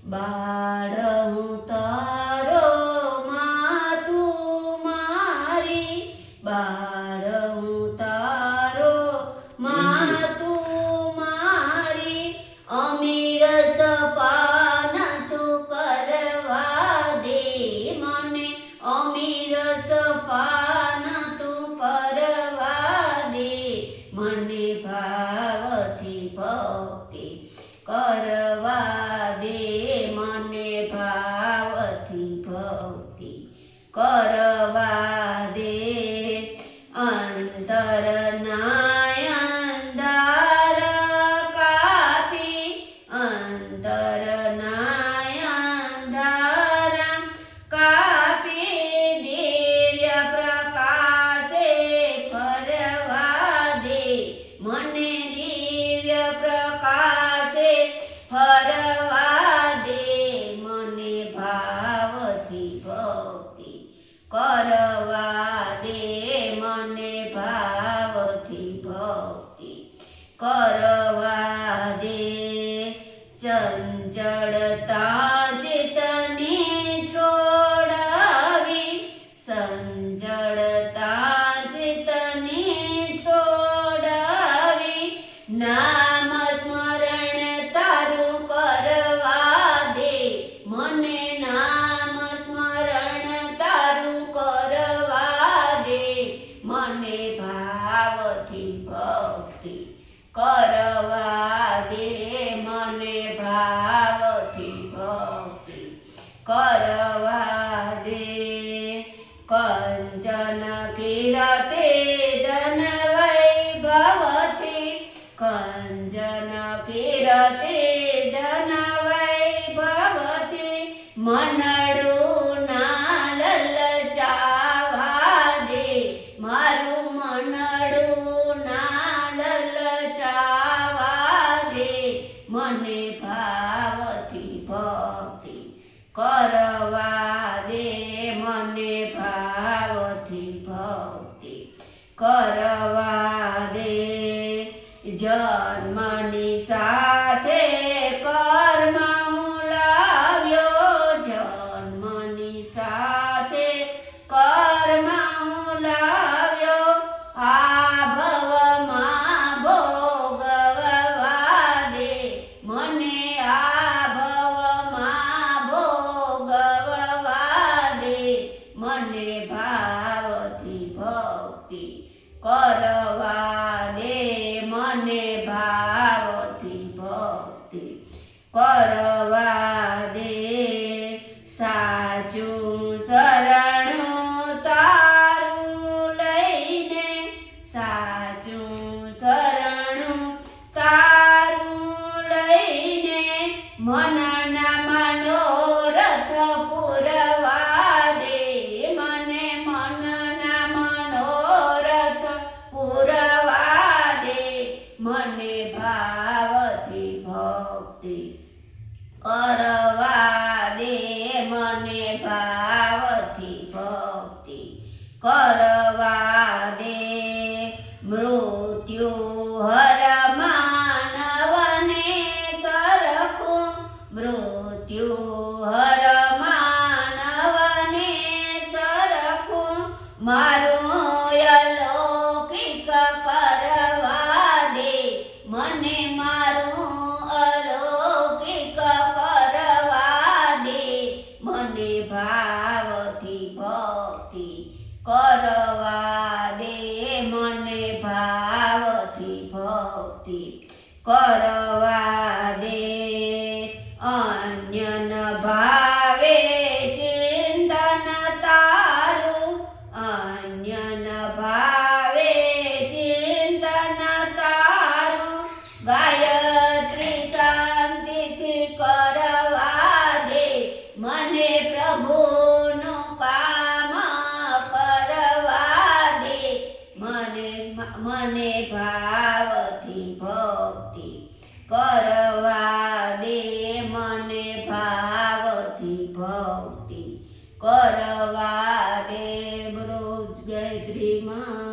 બાળ હું તારો માથું મારી, બાળ હું તારો માથું મારી, અમીરસ પાન તું કરવા દે મને, અમીરસ પાન તું કરવા દે મને, ભાવથી ભક્તિ કરવા દે મને, ભાવથી ભક્તિ કરવા દે, અંતરના અંધારા કાપી, અંતરના અંધારા કાપી, દિવ્ય પ્રકાશે ફરવા દે મને, દિવ્ય પ્રકાશે ફરવા દે મને, ભાવથી ભક્તિ કરવા દે મને, ભાવથી ભક્તિ કરવા દે, ચંચળતા ચિત્તને છોડાવી, સંચળતા ચિત્તને છોડાવી, નામ સ્મરણ તારું કરવા દે મને, નામ સ્મરણ તારું કરવા દે મને, ભાવથી ભક્તિ કરવા દે મને, ભાવથી ભક્તિ કરવા દે, કંચન કિરતે જન વૈભવથી, કંચન કિરતે જન વૈભવથી, મનડું ના લલચાવા દે મારું, મનડું ના લલચાવા દે મને, ભાવથી ભક્તિ કરવા દે મને, ભાવથી ભક્તિ કરવા દે, જન્મની સાથે કર્મ હું લાવ્યો, જન્મની સાથે કર્મ હું લાવ્યો, આ ભવમાં ભોગવવા દે મને, આ ભવમાં ભોગવવા દે મને, ભાવથી ભક્તિ કરવા દે મને, ભાવથી ભક્તિ કરવા દે, સાચું શરણું તારું લઈને, સાચું શરણું તારું લઈને, મનના મનોરથ પૂરવા દે મને, મનના મનોરથ પૂરવા દે મને, ભાવથી ભક્તિ કરવા દે મને, ભાવથી ભક્તિ કરવા દે, મૃત્યુ હર માનવને સરખું, મૃત્યુ હર માનવને સરખું, મારું અલૌકિક કરવા દે મને, મારું અલૌકિક કરવા દે મને, ભાવથી ભક્તિ કરવા દે મને, ભાવથી ભક્તિ કરવા દે, અન્યન ભાવે ચિંતન તારું, અન્યન ભાવે ચિંતન તારું, ગાયત્રી શાંતિથી કરવા દે મને, પ્રભુનું કામ કરવા દે મને, મને ભાવથી ભક્તિ કરવા દે મને, ભાવથી ભક્તિ કરવા દે, બોલો ગાયત્રી માં